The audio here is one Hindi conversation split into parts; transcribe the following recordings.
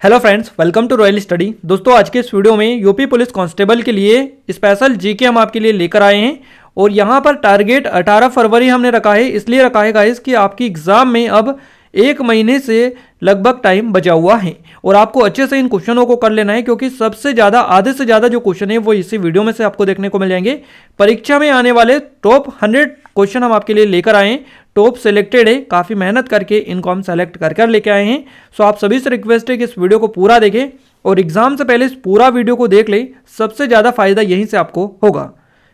Hello friends, welcome to Royal Study. दोस्तों, आज के इस वीडियो में यूपी पुलिस कांस्टेबल के लिए स्पेशल जीके हम आपके लिए लेकर आए हैं। और यहाँ पर टारगेट 18 फरवरी हमने रखा है, इसलिए रखा है गाइस कि आपकी एग्जाम में अब एक महीने से लगभग टाइम बचा हुआ है और आपको अच्छे से इन क्वेश्चनों को कर लेना है, क्योंकि सबसे ज़्यादा आधे से ज़्यादा जो क्वेश्चन है वो इसी वीडियो में से आपको देखने को मिल जाएंगे। परीक्षा में आने वाले टॉप 100 क्वेश्चन हम आपके लिए लेकर आए हैं। टॉप सेलेक्टेड है, काफ़ी मेहनत करके इनको हम सेलेक्ट कर लेके आए हैं। सो आप सभी से रिक्वेस्ट है कि इस वीडियो को पूरा देखें और एग्जाम से पहले इस पूरा वीडियो को देख लें, सबसे ज़्यादा फायदा यहीं से आपको होगा।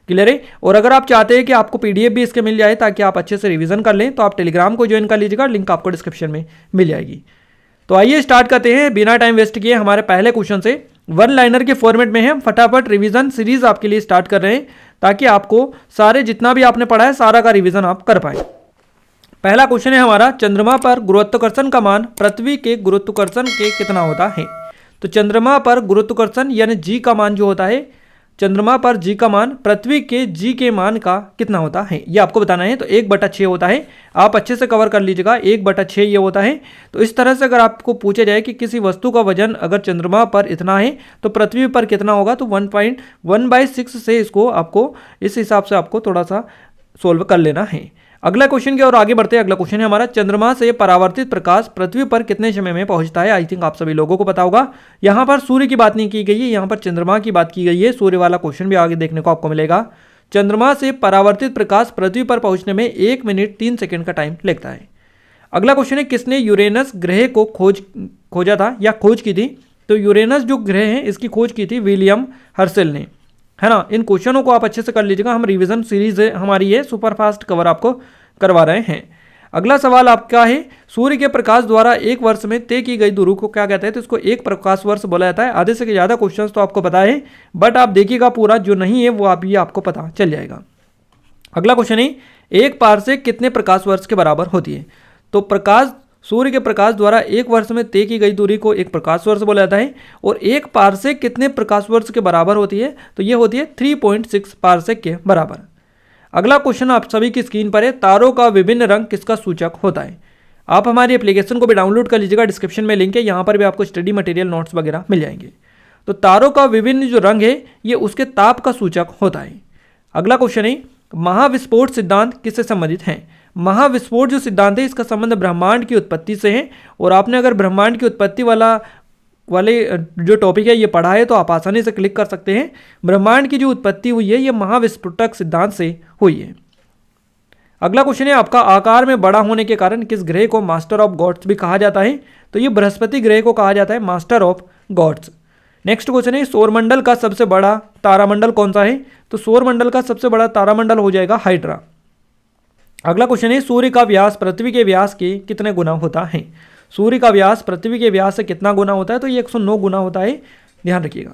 क्लियर है। और अगर आप चाहते हैं कि आपको पीडीएफ भी इसके मिल जाए ताकि आप अच्छे से रिवीजन कर लें, तो आप टेलीग्राम को ज्वाइन कर लीजिएगा, लिंक आपको डिस्क्रिप्शन में मिल जाएगी। तो आइए स्टार्ट करते हैं बिना टाइम वेस्ट किए हमारे पहले क्वेश्चन से। वन लाइनर के फॉर्मेट में है, फटाफट रिवीजन सीरीज आपके लिए स्टार्ट कर रहे हैं ताकि आपको सारे जितना भी आपने पढ़ा है सारा का रिवीजन आप कर पाए। पहला क्वेश्चन है हमारा, चंद्रमा पर गुरुत्वाकर्षण का मान पृथ्वी के गुरुत्वाकर्षण के कितना होता है। तो चंद्रमा पर गुरुत्वाकर्षण यानी जी का मान जो होता है, चंद्रमा पर जी का मान पृथ्वी के जी के मान का कितना होता है ये आपको बताना है। तो 1/6 होता है, आप अच्छे से कवर कर लीजिएगा। 1/6 ये होता है। तो इस तरह से अगर आपको पूछा जाए कि किसी वस्तु का वजन अगर चंद्रमा पर इतना है तो पृथ्वी पर कितना होगा, तो 1.1/6 से इसको आपको इस हिसाब से आपको थोड़ा सा सोल्व कर लेना है। अगला क्वेश्चन की ओर आगे बढ़ते हैं। अगला क्वेश्चन है हमारा, चंद्रमा से परावर्तित प्रकाश पृथ्वी पर कितने समय में पहुंचता है। आई थिंक आप सभी लोगों को पता होगा। यहाँ पर सूर्य की बात नहीं की गई है, यहाँ पर चंद्रमा की बात की गई है। सूर्य वाला क्वेश्चन भी आगे देखने को आपको मिलेगा। चंद्रमा से परावर्तित प्रकाश पृथ्वी पर पहुंचने में 1 मिनट 3 सेकेंड का टाइम लगता है। अगला क्वेश्चन है, किसने यूरेनस ग्रह को खोजा था या खोज की थी। तो यूरेनस जो ग्रह है इसकी खोज की थी विलियम हर्शेल ने, है ना। इन क्वेश्चनों को आप अच्छे से कर लीजिएगा। हम रिवीजन सीरीज हमारी है, सुपर फास्ट कवर आपको करवा रहे हैं। अगला सवाल आपका है, सूर्य के प्रकाश द्वारा एक वर्ष में तय की गई दूरी को क्या कहते हैं। तो इसको एक प्रकाश वर्ष बोला जाता है। आधे से ज़्यादा क्वेश्चंस तो आपको पता है, बट आप देखिएगा पूरा, जो नहीं है वो आपको पता चल जाएगा। अगला क्वेश्चन है, एक पारसेक कितने प्रकाश वर्ष के बराबर होती है। तो सूर्य के प्रकाश द्वारा एक वर्ष में तय की गई दूरी को एक प्रकाश वर्ष बोला जाता है। और एक पारसेक कितने प्रकाश वर्ष के बराबर होती है, तो ये होती है 3.6 पारसेक के बराबर। अगला क्वेश्चन आप सभी की स्क्रीन पर है, तारों का विभिन्न रंग किसका सूचक होता है। आप हमारी एप्लीकेशन को भी डाउनलोड कर लीजिएगा, डिस्क्रिप्शन में लिंक है, यहाँ पर भी आपको स्टडी मटेरियल नोट्स वगैरह मिल जाएंगे। तो तारों का विभिन्न जो रंग है ये उसके ताप का सूचक होता है। अगला क्वेश्चन है, महाविस्फोट सिद्धांत किससे संबंधित है। महाविस्फोट जो सिद्धांत है इसका संबंध ब्रह्मांड की उत्पत्ति से है। और आपने अगर ब्रह्मांड की उत्पत्ति वाले जो टॉपिक है ये पढ़ा है तो आप आसानी से क्लिक कर सकते हैं। ब्रह्मांड की जो उत्पत्ति हुई है ये महाविस्फोटक सिद्धांत से हुई है। अगला क्वेश्चन है आपका, आकार में बड़ा होने के कारण किस ग्रह को मास्टर ऑफ गॉड्स भी कहा जाता है। तो ये बृहस्पति ग्रह को कहा जाता है master of gods. Next question है, सौरमंडल का सबसे बड़ा तारामंडल कौन सा है। तो सौरमंडल का सबसे बड़ा तारामंडल हो जाएगा हाइड्रा। अगला क्वेश्चन है, सूर्य का व्यास पृथ्वी के व्यास के कितने गुना होता है। सूर्य का व्यास पृथ्वी के व्यास से कितना गुना होता है, तो ये 109 गुना होता है, ध्यान रखिएगा।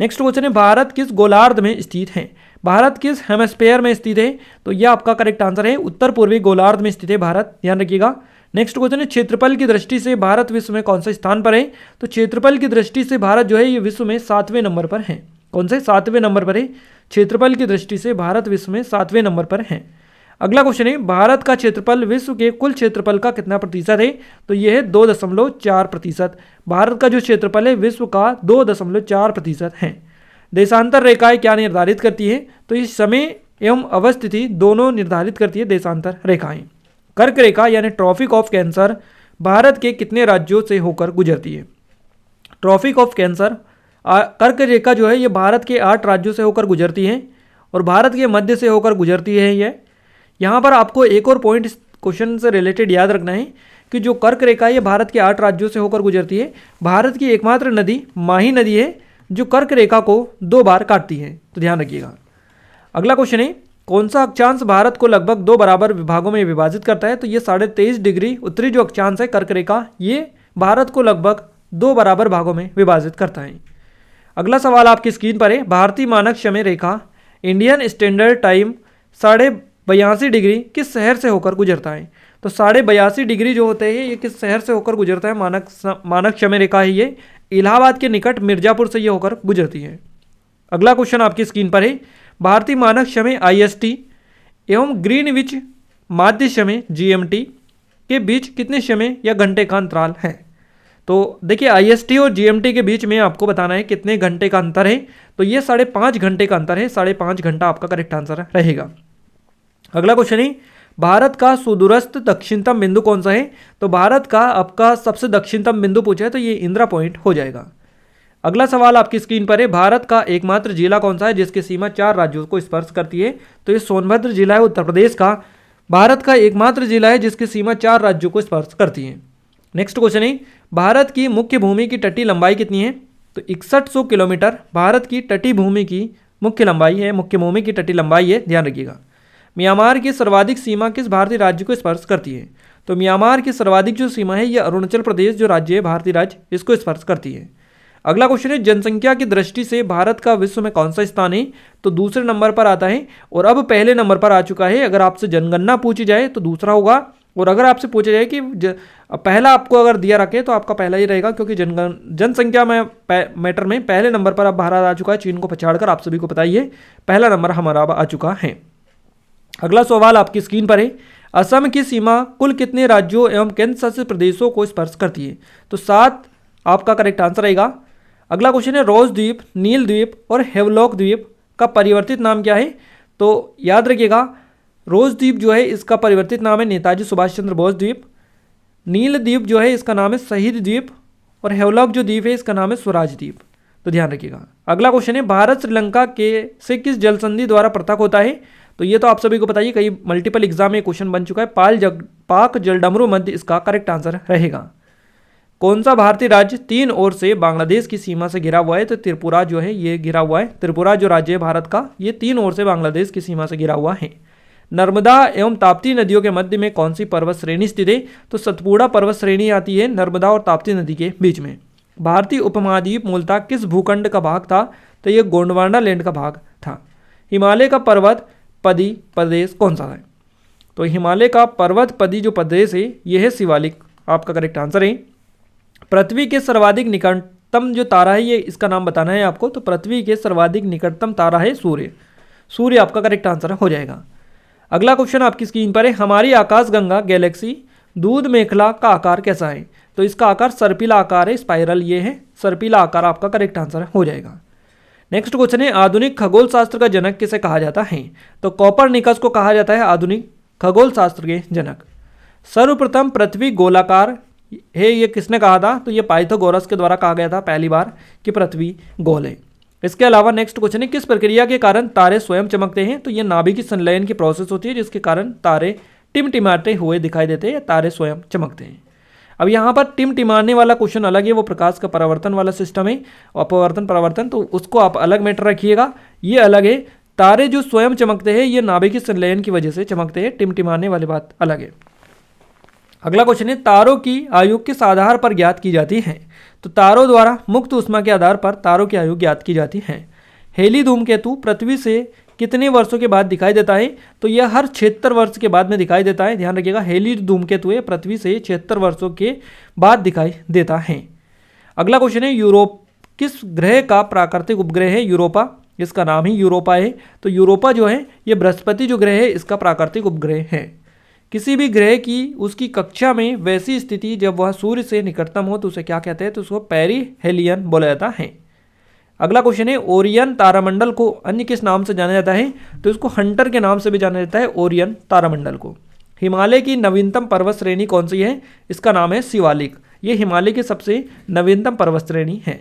नेक्स्ट क्वेश्चन है, भारत किस गोलार्ध में स्थित है। भारत किस हेमिस्फीयर में स्थित है। तो यह आपका करेक्ट आंसर है, उत्तर पूर्वी गोलार्ध में स्थित है भारत, ध्यान रखिएगा। नेक्स्ट क्वेश्चन है, क्षेत्रफल की दृष्टि से भारत विश्व में कौन से स्थान पर है। तो क्षेत्रफल की दृष्टि से भारत जो है ये विश्व में 7वें नंबर पर है। कौन से 7वें नंबर पर है। क्षेत्रफल की दृष्टि से भारत विश्व में 7वें नंबर पर है। अगला क्वेश्चन है, भारत का क्षेत्रफल विश्व के कुल क्षेत्रफल का कितना प्रतिशत है। तो यह है 2.4%। भारत का जो क्षेत्रफल है विश्व का 2.4% है। देशांतर रेखाएं क्या निर्धारित करती है। तो ये समय एवं अवस्थिति दोनों निर्धारित करती है देशांतर रेखाएं। कर्क रेखा यानी ट्रॉपिक ऑफ कैंसर भारत के कितने राज्यों से होकर गुजरती है। ट्रॉपिक ऑफ कैंसर कर्क रेखा जो है ये भारत के 8 राज्यों से होकर गुजरती है और भारत के मध्य से होकर गुजरती है ये। यहाँ पर आपको एक और पॉइंट इस क्वेश्चन से रिलेटेड याद रखना है कि जो कर्क रेखा है ये भारत के 8 राज्यों से होकर गुजरती है। भारत की एकमात्र नदी माही नदी है जो कर्क रेखा को 2 बार काटती है, तो ध्यान रखिएगा। अगला क्वेश्चन है, कौन सा अक्षांश भारत को लगभग 2 बराबर विभागों में विभाजित करता है। तो ये 23.5 डिग्री उत्तरी जो अक्षांश है कर्क रेखा ये भारत को लगभग 2 बराबर भागों में विभाजित करता है। अगला सवाल आपकी स्क्रीन पर है, भारतीय मानक समय रेखा इंडियन स्टैंडर्ड टाइम 82.5 डिग्री किस शहर से होकर गुजरता है। तो 82.5 डिग्री जो होते हैं ये किस शहर से होकर गुजरता है। मानक समय रेखा है ये इलाहाबाद के निकट मिर्जापुर से ये होकर गुजरती है। अगला क्वेश्चन आपकी स्क्रीन पर है, भारतीय मानक समय IST एवं ग्रीनविच माध्य समय GMT के बीच कितने समय या घंटे का अंतराल है। तो देखिए IST और GMT के बीच में आपको बताना है कितने घंटे का अंतर है, तो ये 5.5 घंटे का अंतर है, 5.5 घंटा आपका करेक्ट आंसर रहेगा। अगला क्वेश्चन है भारत का सुदूरस्थ दक्षिणतम बिंदु कौन सा है, तो भारत का आपका सबसे दक्षिणतम बिंदु पूछा है तो ये इंदिरा पॉइंट हो जाएगा। अगला सवाल आपकी स्क्रीन पर है भारत का एकमात्र जिला कौन सा है जिसकी सीमा 4 राज्यों को स्पर्श करती है, तो ये सोनभद्र जिला है उत्तर प्रदेश का। भारत का एकमात्र जिला है जिसकी सीमा 4 राज्यों को स्पर्श करती है। नेक्स्ट क्वेश्चन है भारत की मुख्य भूमि की तटीय लंबाई कितनी है, तो 6100 किलोमीटर भारत की तटीय भूमि की मुख्य लंबाई है, मुख्य भूमि की तटीय लंबाई है, ध्यान रखिएगा। म्यांमार की सर्वाधिक सीमा किस भारतीय राज्य को स्पर्श करती है, तो म्यांमार की सर्वाधिक जो सीमा है यह अरुणाचल प्रदेश जो राज्य है भारतीय राज्य इसको स्पर्श करती है। अगला क्वेश्चन है जनसंख्या की दृष्टि से भारत का विश्व में कौन सा स्थान है, तो दूसरे नंबर पर आता है और अब पहले नंबर पर आ चुका है। अगर आपसे जनगणना पूछी जाए तो दूसरा होगा, और अगर आपसे पूछा जाए कि पहला आपको अगर दिया रखे तो आपका पहला ही रहेगा, क्योंकि जनसंख्या में मैटर में पहले नंबर पर अब भारत आ चुका है, चीन को पछाड़कर। आप सभी को पता ही है पहला नंबर हमारा आ चुका है। अगला सवाल आपकी स्क्रीन पर है असम की सीमा कुल कितने राज्यों एवं केंद्र शासित प्रदेशों को स्पर्श करती है, तो 7 आपका करेक्ट आंसर रहेगा। अगला क्वेश्चन है रोज द्वीप, नील द्वीप और हेवलॉक द्वीप का परिवर्तित नाम क्या है, तो याद रखिएगा रोज द्वीप जो है इसका परिवर्तित नाम है नेताजी सुभाष चंद्र बोस द्वीप, नील द्वीप जो है इसका नाम है शहीद द्वीप, और हेवलॉक जो द्वीप है इसका नाम है स्वराज द्वीप, तो ध्यान रखिएगा। अगला क्वेश्चन है भारत श्रीलंका के से किस जल संधि द्वारा पृथक होता है, तो ये तो आप सभी को बताइए, कई मल्टीपल एग्जाम में क्वेश्चन बन चुका है। पाक जलडमरू मध्य इसका करेक्ट आंसर रहेगा। कौन सा भारतीय राज्य 3 ओर से बांग्लादेश की सीमा से घिरा हुआ है, तो त्रिपुरा जो है ये घिरा हुआ है। त्रिपुरा जो राज्य है भारत का ये 3 ओर से बांग्लादेश की सीमा से घिरा हुआ है। नर्मदा एवं ताप्ती नदियों के मध्य में कौन सी पर्वत श्रेणी स्थित है, तो सतपुड़ा पर्वत श्रेणी आती है नर्मदा और ताप्ती नदी के बीच में। भारतीय उपमहाद्वीप मूलतः किस भूखंड का भाग था, तो ये गोंडवाना लैंड का भाग था। हिमालय का पर्वत पदी प्रदेश कौन सा है, तो हिमालय का पर्वत पदी जो प्रदेश है यह है शिवालिक, आपका करेक्ट आंसर है। पृथ्वी के सर्वाधिक निकटतम जो तारा है ये इसका नाम बताना है आपको, तो पृथ्वी के सर्वाधिक निकटतम तारा है सूर्य। सूर्य आपका करेक्ट आंसर हो जाएगा। अगला क्वेश्चन आपकी स्क्रीन पर है हमारी आकाशगंगा गैलेक्सी दूध मेखला का आकार कैसा है, तो इसका आकार सर्पिला आकार है, स्पाइरल ये है, सर्पिला आकार आपका करेक्ट आंसर हो जाएगा। नेक्स्ट क्वेश्चन है आधुनिक खगोल शास्त्र का जनक किसे कहा जाता है, तो कॉपरनिकस को कहा जाता है आधुनिक खगोल शास्त्र के जनक। सर्वप्रथम पृथ्वी गोलाकार है ये किसने कहा था, तो ये पाइथागोरस के द्वारा कहा गया था पहली बार कि पृथ्वी गोल है। इसके अलावा नेक्स्ट क्वेश्चन है किस प्रक्रिया के कारण तारे स्वयं चमकते हैं, तो ये नाभिकीय संलयन की प्रोसेस होती है जिसके कारण तारे टिमटिमाते हुए दिखाई देते हैं, तारे स्वयं चमकते हैं। अब यहाँ पर टिमटिमाने वाला क्वेश्चन अलग है, वो प्रकाश का परावर्तन वाला सिस्टम है, अपवर्तन परावर्तन, तो उसको आप अलग मैटर रखिएगा, ये अलग है। तारे जो स्वयं चमकते हैं ये नाभिकीय संलयन की वजह से चमकते हैं, टिमटिमाने वाली बात अलग है। अगला क्वेश्चन है तारों की आयु किस आधार पर ज्ञात की जाती है, तो तारों द्वारा मुक्त ऊष्मा के आधार पर तारों की आयु ज्ञात की जाती है। हेली धूमकेतु पृथ्वी से कितने वर्षों के बाद दिखाई देता है, तो यह हर 76 वर्ष के बाद में दिखाई देता है, ध्यान रखिएगा। हेली धूमकेतु है पृथ्वी से 76 वर्षों के बाद दिखाई देता है। अगला क्वेश्चन है यूरोप किस ग्रह का प्राकृतिक उपग्रह है, यूरोपा, इसका नाम ही यूरोपा है, तो यूरोपा जो है ये बृहस्पति जो ग्रह है इसका प्राकृतिक उपग्रह है। किसी भी ग्रह की उसकी कक्षा में वैसी स्थिति जब वह सूर्य से निकटतम हो तो उसे क्या कहते हैं, तो उसको पेरिहेलियन बोला जाता है। अगला क्वेश्चन है ओरियन तारामंडल को अन्य किस नाम से जाना जाता है, तो इसको हंटर के नाम से भी जाना जाता है, ओरियन तारामंडल को। हिमालय की नवीनतम पर्वत श्रेणी कौन सी है, इसका नाम है शिवालिक, ये हिमालय की सबसे नवीनतम पर्वत श्रेणी है।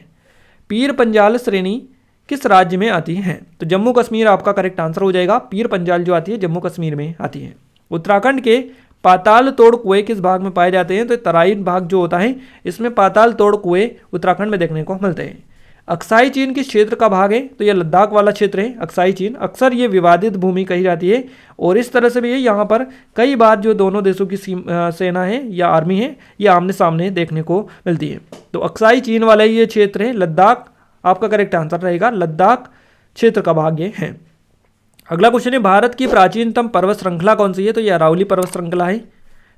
पीर पंजाल श्रेणी किस राज्य में आती है, तो जम्मू कश्मीर आपका करेक्ट आंसर हो जाएगा। पीर पंजाल जो आती है जम्मू कश्मीर में आती है। उत्तराखंड के पाताल तोड़ कुएं किस भाग में पाए जाते हैं, तो तराइन भाग जो होता है इसमें पाताल तोड़ कुएं उत्तराखंड में देखने को मिलते हैं। अक्साई चीन किस क्षेत्र का भाग है, तो यह लद्दाख वाला क्षेत्र है अक्साई चीन। अक्सर ये विवादित भूमि कही जाती है और इस तरह से भी यहाँ पर कई बार जो दोनों देशों की सेना है या आर्मी है ये आमने सामने देखने को मिलती है। तो अक्साई चीन वाला ये क्षेत्र है, लद्दाख आपका करेक्ट आंसर रहेगा, लद्दाख क्षेत्र का भाग ये है। अगला क्वेश्चन है भारत की प्राचीनतम पर्वत श्रृंखला कौन सी है, तो यह अरावली पर्वत श्रृंखला है।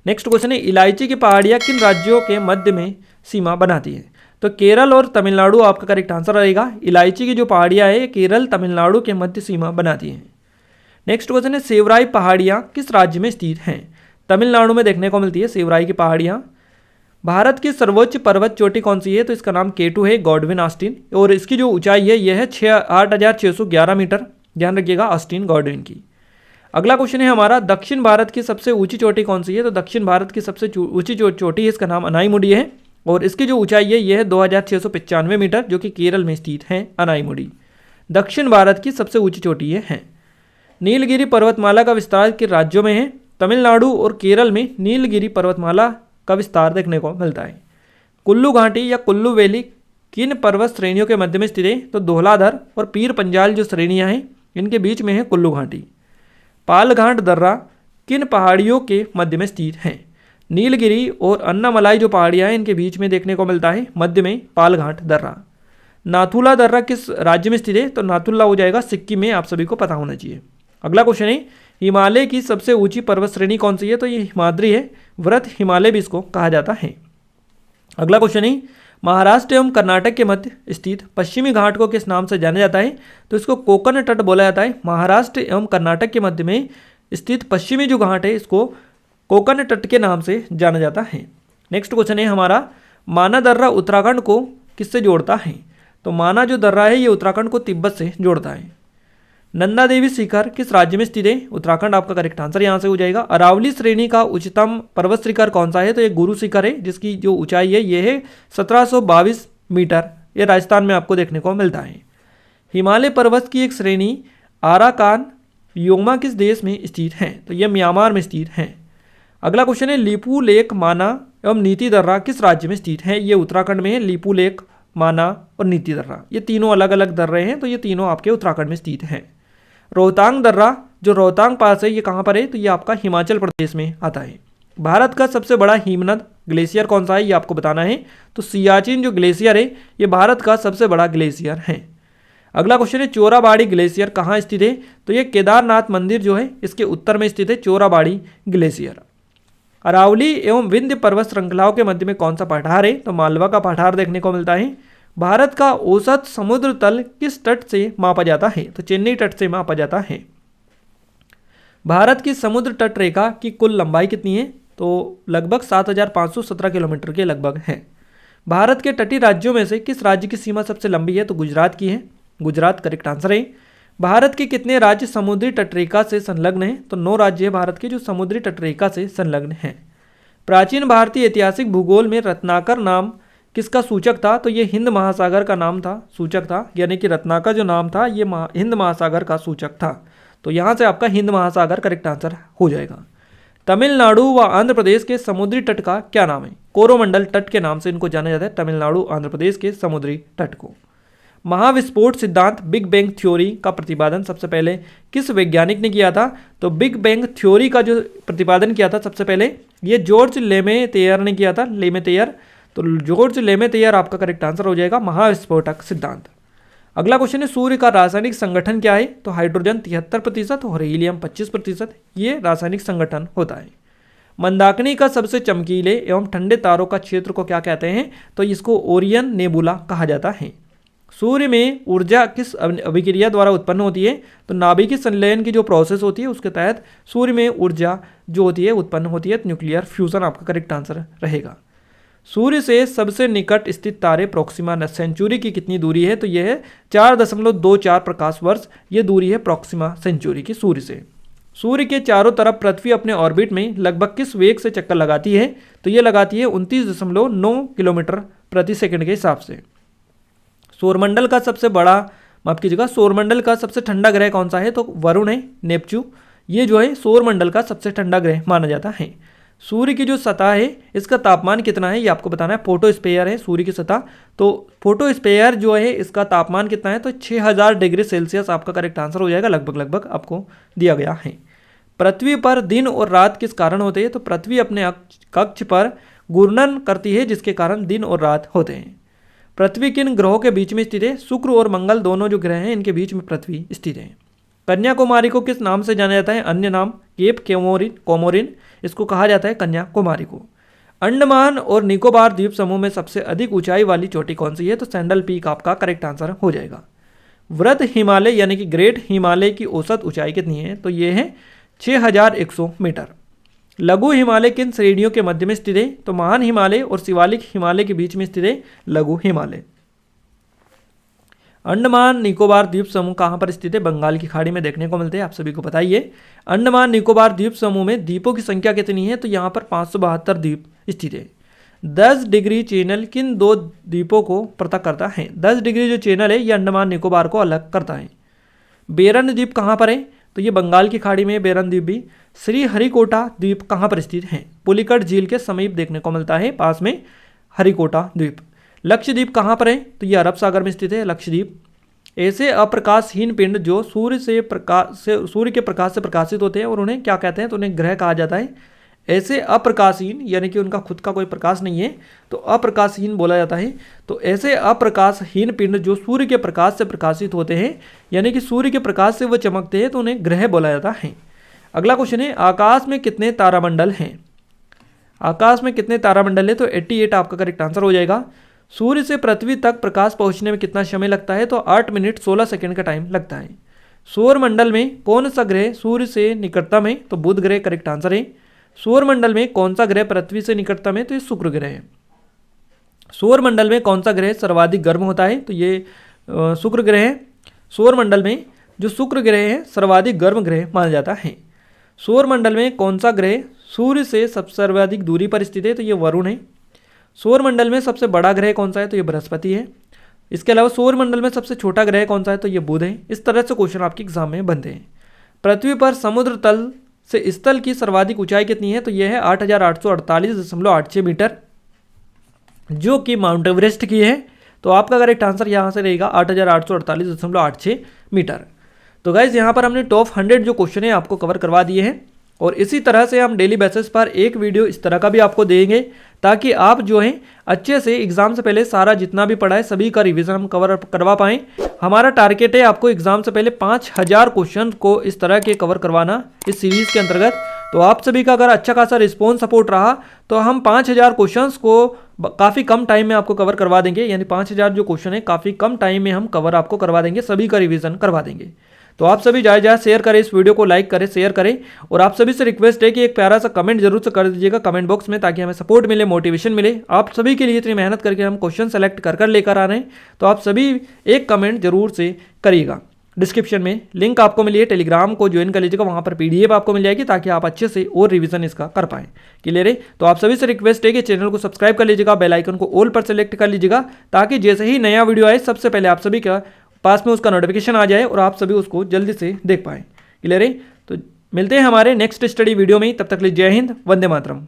नेक्स्ट क्वेश्चन है इलायची की पहाड़ियाँ किन राज्यों के मध्य में सीमा बनाती है, तो केरल और तमिलनाडु आपका करेक्ट आंसर रहेगा। इलायची की जो पहाड़ियाँ है केरल तमिलनाडु के मध्य सीमा बनाती हैं। नेक्स्ट क्वेश्चन है सेवराई पहाड़ियाँ किस राज्य में स्थित हैं, तमिलनाडु में देखने को मिलती है सेवराई की पहाड़ियाँ। भारत की सर्वोच्च पर्वत चोटी कौन सी है? तो इसका नाम K2 है, गॉडविन ऑस्टिन, और इसकी जो ऊंचाई है यह है 8,611 मीटर। ध्यान रखिएगा, ऑस्टिन गॉडविन की। अगला क्वेश्चन है हमारा, दक्षिण भारत की सबसे ऊंची चोटी कौन सी है? तो दक्षिण भारत की सबसे ऊंची जो चोटी है इसका नाम अनाईमुडी है, और इसकी जो ऊंचाई है यह है 2,695 मीटर, जो कि केरल में स्थित है अनाईमुडी। दक्षिण भारत की सबसे ऊंची चोटी ये है। नीलगिरी पर्वतमाला का विस्तार किन राज्यों में है? तमिलनाडु और केरल में नीलगिरी पर्वतमाला का विस्तार देखने को मिलता है। कुल्लू घाटी या कुल्लू वैली किन पर्वत श्रेणियों के मध्य में स्थित है? तो धौलाधर और पीर पंजाल जो श्रेणियां हैं इनके बीच में है कुल्लू घाटी। पालघाट दर्रा किन पहाड़ियों के मध्य में स्थित है? नीलगिरी और अन्नामलाई जो पहाड़ियां हैं इनके बीच में देखने को मिलता है, मध्य में पालघाट दर्रा। नाथुला दर्रा किस राज्य में स्थित है? तो नाथुला हो जाएगा सिक्किम में, आप सभी को पता होना चाहिए। अगला क्वेश्चन है, हिमालय की सबसे ऊंची पर्वत श्रेणी कौन सी है? तो ये हिमाद्री है, व्रत हिमालय भी इसको कहा जाता है। अगला क्वेश्चन है, महाराष्ट्र एवं कर्नाटक के मध्य स्थित पश्चिमी घाट को किस नाम से जाना जाता है? तो इसको कोकण तट बोला जाता है। महाराष्ट्र एवं कर्नाटक के मध्य में स्थित पश्चिमी जो घाट है इसको कोकण तट के नाम से जाना जाता है। नेक्स्ट क्वेश्चन है हमारा, माना दर्रा उत्तराखंड को किससे जोड़ता है? तो माना जो दर्रा है ये उत्तराखंड को तिब्बत से जोड़ता है। नंदा देवी शिखर किस राज्य में स्थित है? उत्तराखंड आपका करेक्ट आंसर यहाँ से हो जाएगा। अरावली श्रेणी का उच्चतम पर्वत शिखर कौन सा है? तो ये गुरु शिखर है, जिसकी जो ऊंचाई है ये है 1722 मीटर। ये राजस्थान में आपको देखने को मिलता है। हिमालय पर्वत की एक श्रेणी आराकान योमा किस देश में स्थित है? तो ये म्यांमार में स्थित है। अगला क्वेश्चन है, लीपू लेक, माना एवं नीति दर्रा किस राज्य में स्थित है? ये उत्तराखंड में है। लीपू लेक, माना और नीति दर्रा ये तीनों अलग अलग दर्रे हैं, तो ये तीनों आपके उत्तराखंड में स्थित हैं। रोहतांग दर्रा जो रोहतांग पास है ये कहाँ पर है? तो ये आपका हिमाचल प्रदेश में आता है। भारत का सबसे बड़ा हिमनद ग्लेशियर कौन सा है? ये आपको बताना है। तो सियाचिन जो ग्लेशियर है ये भारत का सबसे बड़ा ग्लेशियर है। अगला क्वेश्चन है, चोराबाड़ी ग्लेशियर कहाँ स्थित है? तो ये केदारनाथ मंदिर जो है इसके उत्तर में स्थित है चोराबाड़ी ग्लेशियर। अरावली एवं विंध्य पर्वत श्रृंखलाओं के मध्य में कौन सा पठार है? तो मालवा का पठार देखने को मिलता है। भारत का औसत समुद्र तल किस तट से मापा जाता है? तो चेन्नई तट से मापा जाता है। भारत की समुद्र तट रेखा की कुल लंबाई कितनी है? तो लगभग 7,517 किलोमीटर के लगभग है। भारत के तटीय राज्यों में से किस राज्य की सीमा सबसे लंबी है? तो गुजरात की है। गुजरात करेक्ट आंसर है। भारत के कितने राज्य समुद्री तटरेखा से संलग्न हैं? तो 9 राज्य है भारत के जो समुद्री तटरेखा से संलग्न हैं। प्राचीन भारतीय ऐतिहासिक भूगोल में रत्नाकर नाम किसका सूचक था? तो ये हिंद महासागर का नाम था, सूचक था, यानी कि रत्नाकर जो नाम था ये हिंद महासागर का सूचक था। तो यहाँ से आपका हिंद महासागर करेक्ट आंसर हो जाएगा। तमिलनाडु व आंध्र प्रदेश के समुद्री तट का क्या नाम है? कोरोमंडल तट के नाम से इनको जाना जाता है, तमिलनाडु आंध्र प्रदेश के समुद्री तट को। महाविस्फोट सिद्धांत बिग बैंग थ्योरी का प्रतिपादन सबसे पहले किस वैज्ञानिक ने किया था? तो बिग बैंग थ्योरी का जो प्रतिपादन किया था सबसे पहले ये जॉर्ज लेमेतेयर ने किया था, लेमेतेयर। तो जॉर्ज लेमेतेयर आपका करेक्ट आंसर हो जाएगा महाविस्फोटक सिद्धांत। अगला क्वेश्चन है, सूर्य का रासायनिक संगठन क्या है? तो हाइड्रोजन 73% और हीलियम 25% ये रासायनिक संगठन होता है। मंदाकिनी का सबसे चमकीले एवं ठंडे तारों का क्षेत्र को क्या कहते हैं? तो इसको ओरियन नेबुला कहा जाता है। सूर्य में ऊर्जा किस अभिक्रिया द्वारा उत्पन्न होती है? तो नाभिकीय संलयन की जो प्रोसेस होती है उसके तहत सूर्य में ऊर्जा जो होती है उत्पन्न होती है। न्यूक्लियर फ्यूजन आपका करेक्ट आंसर रहेगा। सूर्य से सबसे निकट स्थित तारे प्रोक्सिमा सेंचुरी की कितनी दूरी है? तो यह है 4.24 प्रकाश वर्ष ये दूरी है प्रोक्सिमा सेंचुरी की सूर्य से। सूर्य के चारों तरफ पृथ्वी अपने ऑर्बिट में लगभग किस वेग से चक्कर लगाती है? तो ये लगाती है 29.9 किलोमीटर प्रति सेकंड के हिसाब से। सौरमंडल का सबसे बड़ा, माफ कीजिएगा, सौरमंडल का सबसे ठंडा ग्रह कौन सा है? तो वरुण है, नेपच्यून। ये जो है सौरमंडल का सबसे ठंडा ग्रह माना जाता है। सूर्य की जो सतह है इसका तापमान कितना है ये आपको बताना है। फोटोस्फीयर है सूर्य की सतह, तो फोटोस्फीयर जो है इसका तापमान कितना है? तो 6000 डिग्री सेल्सियस आपका करेक्ट आंसर हो जाएगा। लगभग आपको दिया गया है। पृथ्वी पर दिन और रात किस कारण होते हैं? तो पृथ्वी अपने कक्ष पर घूर्णन करती है जिसके कारण दिन और रात होते हैं। पृथ्वी किन ग्रहों के बीच में स्थित है? शुक्र और मंगल दोनों जो ग्रह हैं इनके बीच में पृथ्वी स्थित है। कन्याकुमारी को किस नाम से जाना जाता है? अन्य नाम केप कोमोरिन इसको कहा जाता है कन्याकुमारी को। अंडमान और निकोबार द्वीप समूह में सबसे अधिक ऊंचाई वाली चोटी कौन सी है? तो सैंडल पीक आपका करेक्ट आंसर हो जाएगा। वृहद हिमालय यानी कि ग्रेट हिमालय की औसत ऊंचाई कितनी है? तो ये है 6100 मीटर। लघु हिमालय किन श्रेणियों के मध्य में स्थित है? तो महान हिमालय और शिवालिक हिमालय के बीच में स्थित है लघु हिमालय। अंडमान निकोबार द्वीप समूह कहाँ पर स्थित है? बंगाल की खाड़ी में देखने को मिलते हैं, आप सभी को बताइए। अंडमान निकोबार द्वीप समूह में द्वीपों की संख्या कितनी है? तो यहाँ पर 572 द्वीप स्थित है। 10 डिग्री चैनल किन दो द्वीपों को पृथक करता है? 10 डिग्री जो चैनल है ये अंडमान निकोबार को अलग करता है। बेरन द्वीप कहाँ पर है? तो ये बंगाल की खाड़ी में बेरन द्वीप भी। श्रीहरिकोटा द्वीप कहाँ पर स्थित है? पुलिकट झील के समीप देखने को मिलता है, पास में हरिकोटा द्वीप। लक्षद्वीप कहाँ पर है? तो ये अरब सागर में स्थित है लक्षद्वीप। ऐसे अप्रकाशहीन पिंड जो सूर्य के प्रकाश से प्रकाशित होते हैं और उन्हें क्या कहते हैं? तो उन्हें ग्रह कहा जाता है। ऐसे अप्रकाशहीन यानी कि उनका खुद का कोई प्रकाश नहीं है तो अप्रकाशहीन बोला जाता है। तो ऐसे अप्रकाशहीन पिंड जो सूर्य के प्रकाश से प्रकाशित होते हैं यानी कि सूर्य के प्रकाश से वो चमकते हैं तो उन्हें ग्रह बोला जाता है। अगला क्वेश्चन है, आकाश में कितने तारामंडल हैं? आकाश में कितने तारामंडल है? तो 88 आपका करेक्ट आंसर हो जाएगा। सूर्य से पृथ्वी तक प्रकाश पहुंचने में कितना समय लगता है? तो 8 मिनट 16 सेकंड का टाइम लगता है। सौरमंडल में कौन सा ग्रह सूर्य से निकटतम है? तो बुध ग्रह करेक्ट आंसर है। सौरमंडल में कौन सा ग्रह पृथ्वी से निकटतम है? तो ये शुक्र ग्रह है। सौरमंडल में कौन सा ग्रह सर्वाधिक गर्म होता है? तो ये शुक्र ग्रह है। सौरमंडल में जो शुक्र ग्रह है सर्वाधिक गर्म ग्रह माना जाता है। सौरमंडल में कौन सा ग्रह सूर्य से सर्वाधिक दूरी पर स्थित है? तो ये वरुण है। सौरमंडल में सबसे बड़ा ग्रह कौन सा है? तो ये बृहस्पति है। इसके अलावा सौरमंडल में सबसे छोटा ग्रह कौन सा है? तो ये बुध है। इस तरह से क्वेश्चन आपके एग्जाम में बनते हैं। पृथ्वी पर समुद्र तल से स्थल की सर्वाधिक ऊंचाई कितनी है? तो यह है 8,848.86 मीटर, जो कि माउंट एवरेस्ट की है। तो आपका करेक्ट आंसर यहाँ से रहेगा 8,848.86 मीटर। तो गाइज यहाँ पर हमने टॉप 100 जो क्वेश्चन है आपको कवर करवा दिए हैं और इसी तरह से हम डेली बेसिस पर एक वीडियो इस तरह का भी आपको देंगे ताकि आप जो है अच्छे से एग्जाम से पहले सारा जितना भी पढ़ा है सभी का रिवीजन हम कवर करवा पाएँ। हमारा टारगेट है आपको एग्जाम से पहले 5000 क्वेश्चन को इस तरह के कवर करवाना इस सीरीज़ के अंतर्गत। तो आप सभी का अगर अच्छा खासा रिस्पॉन्स सपोर्ट रहा तो हम 5000 क्वेश्चंस को काफ़ी कम टाइम में आपको कवर करवा देंगे, यानी 5000 जो क्वेश्चन है काफ़ी कम टाइम में हम कवर आपको करवा देंगे, सभी का रिवीजन करवा देंगे। तो आप सभी जाए शेयर करें, इस वीडियो को लाइक करें, शेयर करें और आप सभी से रिक्वेस्ट है कि एक प्यारा सा कमेंट जरूर से कर दीजिएगा कमेंट बॉक्स में ताकि हमें सपोर्ट मिले, मोटिवेशन मिले। आप सभी के लिए इतनी मेहनत करके हम क्वेश्चन सेलेक्ट कर लेकर आ रहे हैं तो आप सभी एक कमेंट जरूर से करिएगा। डिस्क्रिप्शन में लिंक आपको मिली है, टेलीग्राम को ज्वाइन कर लीजिएगा, वहाँ पर PDF आपको मिल जाएगी ताकि आप अच्छे से और रिवीजन इसका कर पाएँ। क्लियर है? तो आप सभी से रिक्वेस्ट है कि चैनल को सब्सक्राइब कर लीजिएगा, बेल आइकन को ऑल पर सेलेक्ट कर लीजिएगा ताकि जैसे ही नया वीडियो आए सबसे पहले आप सभी का पास में उसका नोटिफिकेशन आ जाए और आप सभी उसको जल्दी से देख पाएँ। क्लियर है? तो मिलते हैं हमारे नेक्स्ट स्टडी वीडियो में, तब तक के लिए जय हिंद, वंदे मातरम।